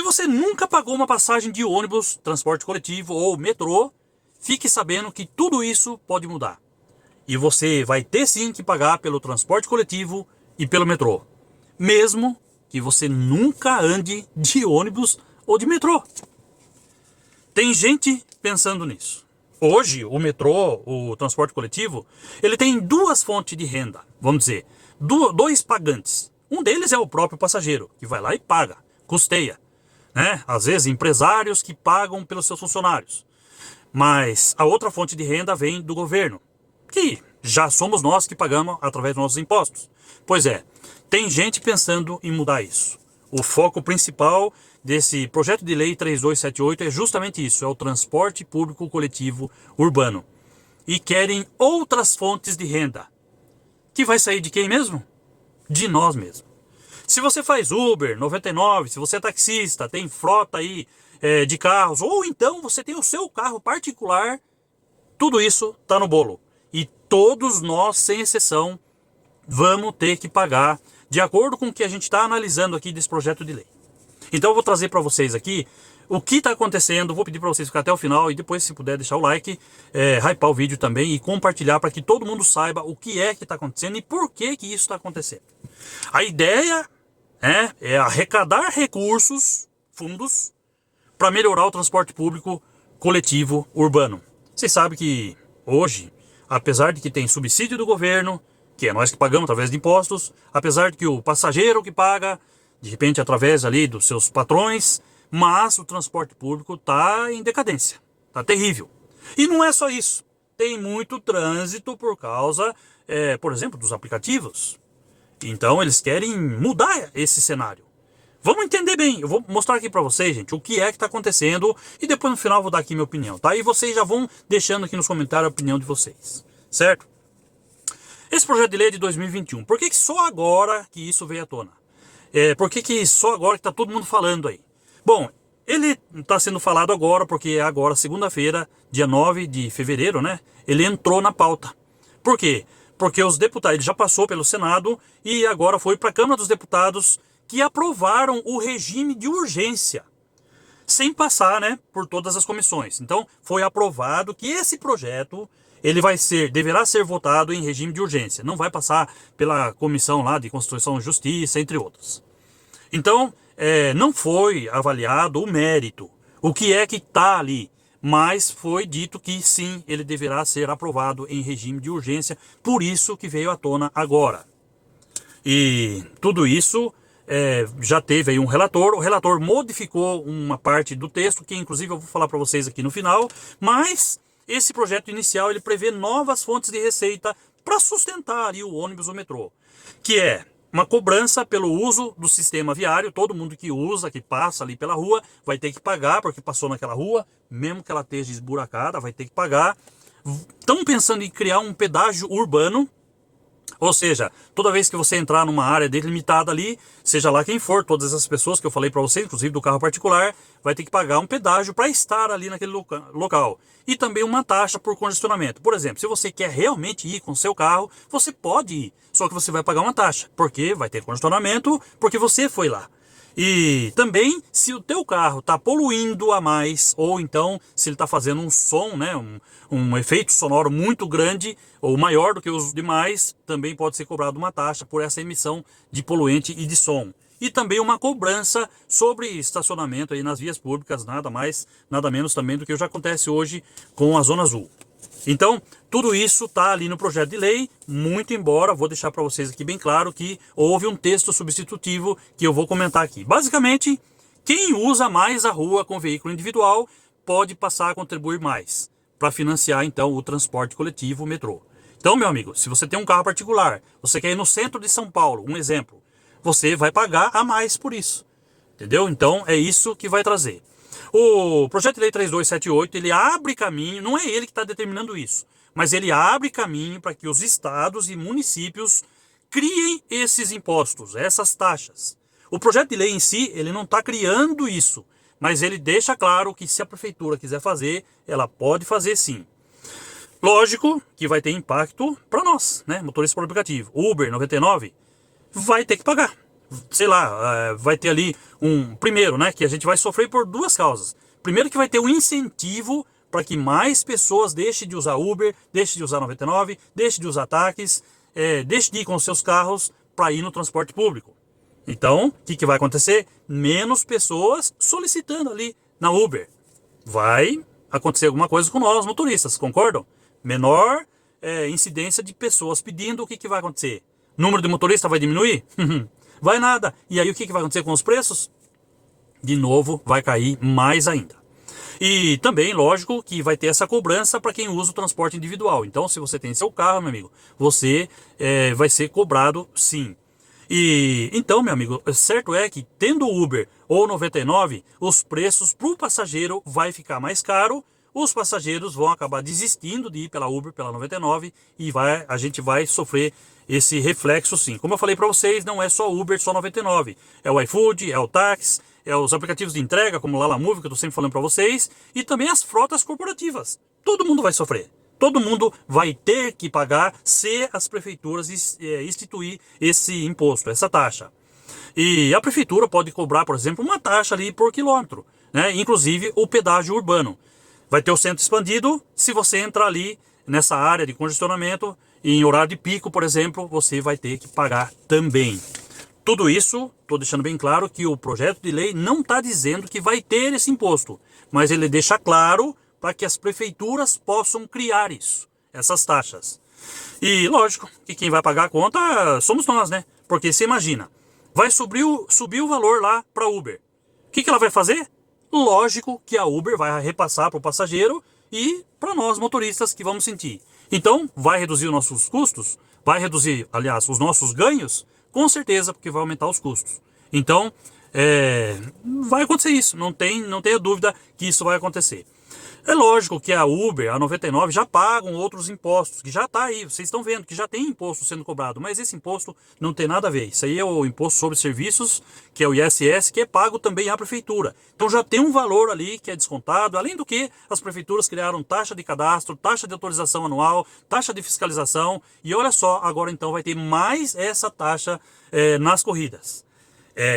você nunca pagou uma passagem de ônibus, transporte coletivo ou metrô, fique sabendo que tudo isso pode mudar. E você vai ter sim que pagar pelo transporte coletivo e pelo metrô, mesmo que você nunca ande de ônibus ou de metrô. Tem gente pensando nisso. Hoje, o metrô, o transporte coletivo, ele tem duas fontes de renda, vamos dizer, dois pagantes. Um deles é o próprio passageiro, que vai lá e paga, custeia, né? Às vezes, empresários que pagam pelos seus funcionários. Mas a outra fonte de renda vem do governo, que já somos nós que pagamos através dos nossos impostos. Pois é, tem gente pensando em mudar isso. O foco principal desse projeto de lei 3278 é justamente isso, é o transporte público coletivo urbano. E querem outras fontes de renda. Que vai sair de quem mesmo? De nós mesmos. Se você faz Uber, 99, se você é taxista, tem frota aí de carros, ou então você tem o seu carro particular, tudo isso está no bolo. E todos nós, sem exceção, vamos ter que pagar de acordo com o que a gente está analisando aqui desse projeto de lei. Então eu vou trazer para vocês aqui o que está acontecendo, vou pedir para vocês ficar até o final e depois, se puder, deixar o like, hypar o vídeo também e compartilhar para que todo mundo saiba o que é que está acontecendo e por que que isso está acontecendo. A ideia é arrecadar recursos, fundos, para melhorar o transporte público coletivo urbano. Vocês sabem que hoje, apesar de que tem subsídio do governo, que é nós que pagamos através de impostos, apesar de que o passageiro que paga, de repente através ali dos seus patrões, mas o transporte público está em decadência, está terrível. E não é só isso, tem muito trânsito por causa, por exemplo, dos aplicativos. Então eles querem mudar esse cenário. Vamos entender bem, eu vou mostrar aqui para vocês, gente, o que é que está acontecendo e depois no final eu vou dar aqui minha opinião, tá? E vocês já vão deixando aqui nos comentários a opinião de vocês, certo? Esse projeto de lei é de 2021, por que só agora que isso veio à tona? Por que só agora que está todo mundo falando aí? Bom, ele está sendo falado agora porque agora, segunda-feira, dia 9 de fevereiro, né? Ele entrou na pauta. Por quê? Porque os deputados, ele já passou pelo Senado e agora foi para a Câmara dos Deputados que aprovaram o regime de urgência, sem passar, né, por todas as comissões. Então, foi aprovado que esse projeto ele deverá ser votado em regime de urgência. Não vai passar pela comissão lá de Constituição e Justiça, entre outros. Então, não foi avaliado o mérito, o que é que está ali. Mas foi dito que sim, ele deverá ser aprovado em regime de urgência. Por isso que veio à tona agora. E tudo isso já teve aí um relator. O relator modificou uma parte do texto, que inclusive eu vou falar para vocês aqui no final. Mas esse projeto inicial ele prevê novas fontes de receita para sustentar ali o ônibus ou metrô, que é uma cobrança pelo uso do sistema viário. Todo mundo que usa, que passa ali pela rua, vai ter que pagar porque passou naquela rua, mesmo que ela esteja esburacada, vai ter que pagar. Estão pensando em criar um pedágio urbano, ou seja, toda vez que você entrar numa área delimitada ali, seja lá quem for, todas essas pessoas que eu falei para vocês, inclusive do carro particular, vai ter que pagar um pedágio para estar ali naquele local. E também uma taxa por congestionamento. Por exemplo, se você quer realmente ir com o seu carro, você pode ir, só que você vai pagar uma taxa, porque vai ter congestionamento, porque você foi lá. E também, se o teu carro está poluindo a mais, ou então se ele está fazendo um som, né, um efeito sonoro muito grande, ou maior do que os demais, também pode ser cobrado uma taxa por essa emissão de poluente e de som. E também uma cobrança sobre estacionamento aí nas vias públicas, nada mais, nada menos também do que já acontece hoje com a Zona Azul. Então, tudo isso está ali no projeto de lei, muito embora, vou deixar para vocês aqui bem claro que houve um texto substitutivo que eu vou comentar aqui. Basicamente, quem usa mais a rua com veículo individual pode passar a contribuir mais para financiar então o transporte coletivo, o metrô. Então, meu amigo, se você tem um carro particular, você quer ir no centro de São Paulo, um exemplo, você vai pagar a mais por isso, entendeu? Então, é isso que vai trazer. O projeto de lei 3278, ele abre caminho, não é ele que está determinando isso, mas ele abre caminho para que os estados e municípios criem esses impostos, essas taxas. O projeto de lei em si, ele não está criando isso, mas ele deixa claro que se a prefeitura quiser fazer, ela pode fazer sim. Lógico que vai ter impacto para nós, né, motoristas por aplicativo. Uber 99 vai ter que pagar, sei lá, vai ter ali primeiro, né, que a gente vai sofrer por duas causas. Primeiro que vai ter um incentivo para que mais pessoas deixem de usar Uber, deixem de usar 99, deixem de usar táxis, deixem de ir com seus carros para ir no transporte público. Então, o que vai acontecer? Menos pessoas solicitando ali na Uber. Vai acontecer alguma coisa com nós, motoristas, concordam? Menor incidência de pessoas pedindo, o que vai acontecer? Número de motoristas vai diminuir? Vai nada. E aí o que vai acontecer com os preços? De novo, vai cair mais ainda. E também, lógico, que vai ter essa cobrança para quem usa o transporte individual. Então, se você tem seu carro, meu amigo, você vai ser cobrado sim. E então, meu amigo, certo é que tendo Uber ou 99, os preços para o passageiro vai ficar mais caro. Os passageiros vão acabar desistindo de ir pela Uber, pela 99 e a gente vai sofrer esse reflexo sim. Como eu falei para vocês, não é só Uber, só 99. É o iFood, é o táxi, é os aplicativos de entrega, como o Lalamove, que eu estou sempre falando para vocês, e também as frotas corporativas. Todo mundo vai sofrer. Todo mundo vai ter que pagar se as prefeituras instituir esse imposto, essa taxa. E a prefeitura pode cobrar, por exemplo, uma taxa ali por quilômetro, né? Inclusive o pedágio urbano. Vai ter o centro expandido, se você entrar ali nessa área de congestionamento, em horário de pico, por exemplo, você vai ter que pagar também. Tudo isso, estou deixando bem claro que o projeto de lei não está dizendo que vai ter esse imposto, mas ele deixa claro para que as prefeituras possam criar isso, essas taxas. E lógico que quem vai pagar a conta somos nós, né? Porque você imagina, vai subir o valor lá para a Uber. O que ela vai fazer? Lógico que a Uber vai repassar para o passageiro e para nós motoristas que vamos sentir. Então, vai reduzir os nossos custos? Vai reduzir, aliás, os nossos ganhos? Com certeza, porque vai aumentar os custos. Então, vai acontecer isso. Não tenha dúvida que isso vai acontecer. É lógico que a Uber, a 99 já pagam outros impostos, que já está aí, vocês estão vendo que já tem imposto sendo cobrado, mas esse imposto não tem nada a ver. Isso aí é o imposto sobre serviços, que é o ISS, que é pago também à prefeitura. Então já tem um valor ali que é descontado, além do que as prefeituras criaram taxa de cadastro, taxa de autorização anual, taxa de fiscalização, e olha só, agora então vai ter mais essa taxa nas corridas.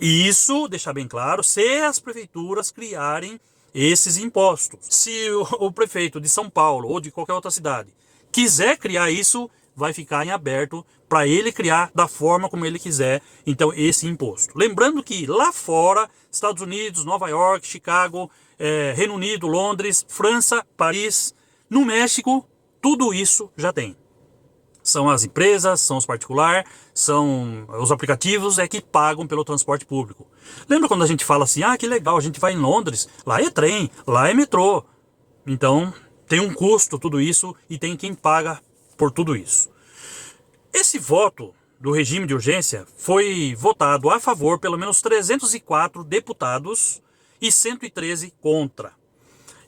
E isso, deixar bem claro, se as prefeituras criarem esses impostos. Se o prefeito de São Paulo ou de qualquer outra cidade quiser criar isso, vai ficar em aberto para ele criar da forma como ele quiser, então, esse imposto. Lembrando que lá fora, Estados Unidos, Nova York, Chicago, Reino Unido, Londres, França, Paris, no México, tudo isso já tem. São as empresas, são os particulares, são os aplicativos que pagam pelo transporte público. Lembra quando a gente fala assim, que legal, a gente vai em Londres, lá é trem, lá é metrô. Então, tem um custo tudo isso e tem quem paga por tudo isso. Esse voto do regime de urgência foi votado a favor pelo menos 304 deputados e 113 contra.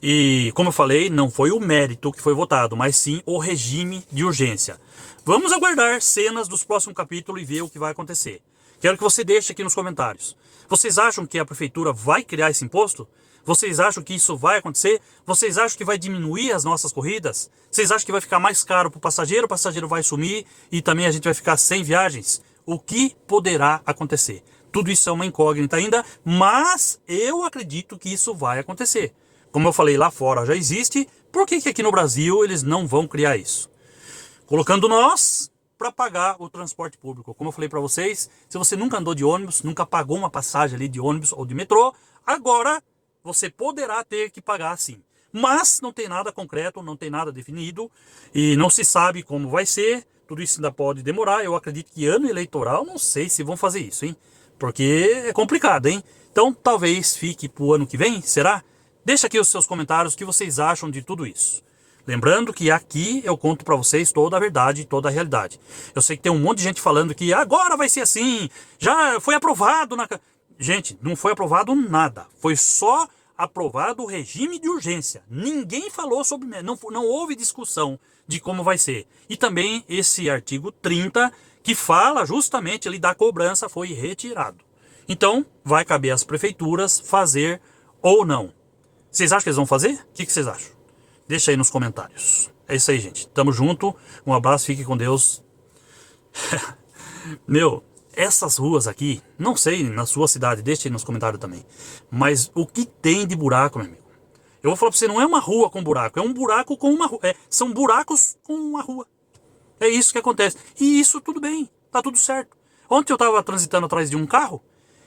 E, como eu falei, não foi o mérito que foi votado, mas sim o regime de urgência. Vamos aguardar cenas dos próximos capítulos e ver o que vai acontecer. Quero que você deixe aqui nos comentários. Vocês acham que a prefeitura vai criar esse imposto? Vocês acham que isso vai acontecer? Vocês acham que vai diminuir as nossas corridas? Vocês acham que vai ficar mais caro para o passageiro vai sumir e também a gente vai ficar sem viagens? O que poderá acontecer? Tudo isso é uma incógnita ainda, mas eu acredito que isso vai acontecer. Como eu falei, lá fora já existe, por que aqui no Brasil eles não vão criar isso? Colocando nós para pagar o transporte público. Como eu falei para vocês, se você nunca andou de ônibus, nunca pagou uma passagem ali de ônibus ou de metrô, agora você poderá ter que pagar sim. Mas não tem nada concreto, não tem nada definido e não se sabe como vai ser, tudo isso ainda pode demorar. Eu acredito que ano eleitoral, não sei se vão fazer isso, hein? Porque é complicado, hein? Então talvez fique para o ano que vem, será? Deixa aqui os seus comentários, o que vocês acham de tudo isso. Lembrando que aqui eu conto para vocês toda a verdade, toda a realidade. Eu sei que tem um monte de gente falando que agora vai ser assim, já foi aprovado na... Gente, não foi aprovado nada. Foi só aprovado o regime de urgência. Ninguém falou sobre... Não houve discussão de como vai ser. E também esse artigo 30, que fala justamente ali da cobrança, foi retirado. Então, vai caber às prefeituras fazer ou não. Vocês acham que eles vão fazer? O que vocês acham? Deixa aí nos comentários. É isso aí, gente. Tamo junto. Um abraço, fique com Deus. essas ruas aqui, não sei na sua cidade, deixa aí nos comentários também, mas o que tem de buraco, meu amigo? Eu vou falar pra você, não é uma rua com buraco, é um buraco com uma rua. São buracos com uma rua. É isso que acontece. E isso tudo bem, tá tudo certo. Ontem eu tava transitando atrás de um carro,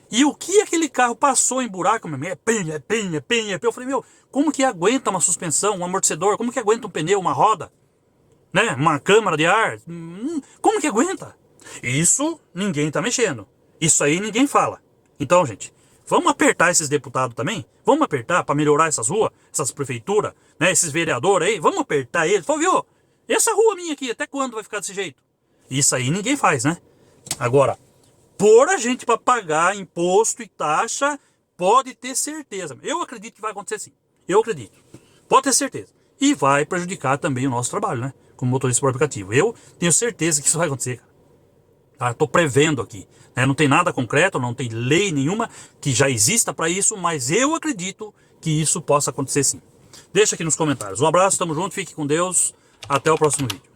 e o que aquele carro passou em buraco, meu amigo, é penha, penha, penha. Eu falei, meu, como que aguenta uma suspensão, um amortecedor, como que aguenta um pneu, uma roda, né? Uma câmara de ar, como que aguenta? Isso ninguém tá mexendo. Isso aí ninguém fala. Então, gente, vamos apertar esses deputados também? Vamos apertar para melhorar essas ruas, essas prefeituras, né? Esses vereadores aí, vamos apertar eles. Fala, viu? Essa rua minha aqui, até quando vai ficar desse jeito? Isso aí ninguém faz, né? Agora, pôr a gente para pagar imposto e taxa, pode ter certeza. Eu acredito que vai acontecer sim. Eu acredito. Pode ter certeza. E vai prejudicar também o nosso trabalho, né? Como motorista por aplicativo. Eu tenho certeza que isso vai acontecer, cara. Tá? Estou prevendo aqui. Né? Não tem nada concreto, não tem lei nenhuma que já exista para isso, mas eu acredito que isso possa acontecer sim. Deixa aqui nos comentários. Um abraço, tamo junto, fique com Deus. Até o próximo vídeo.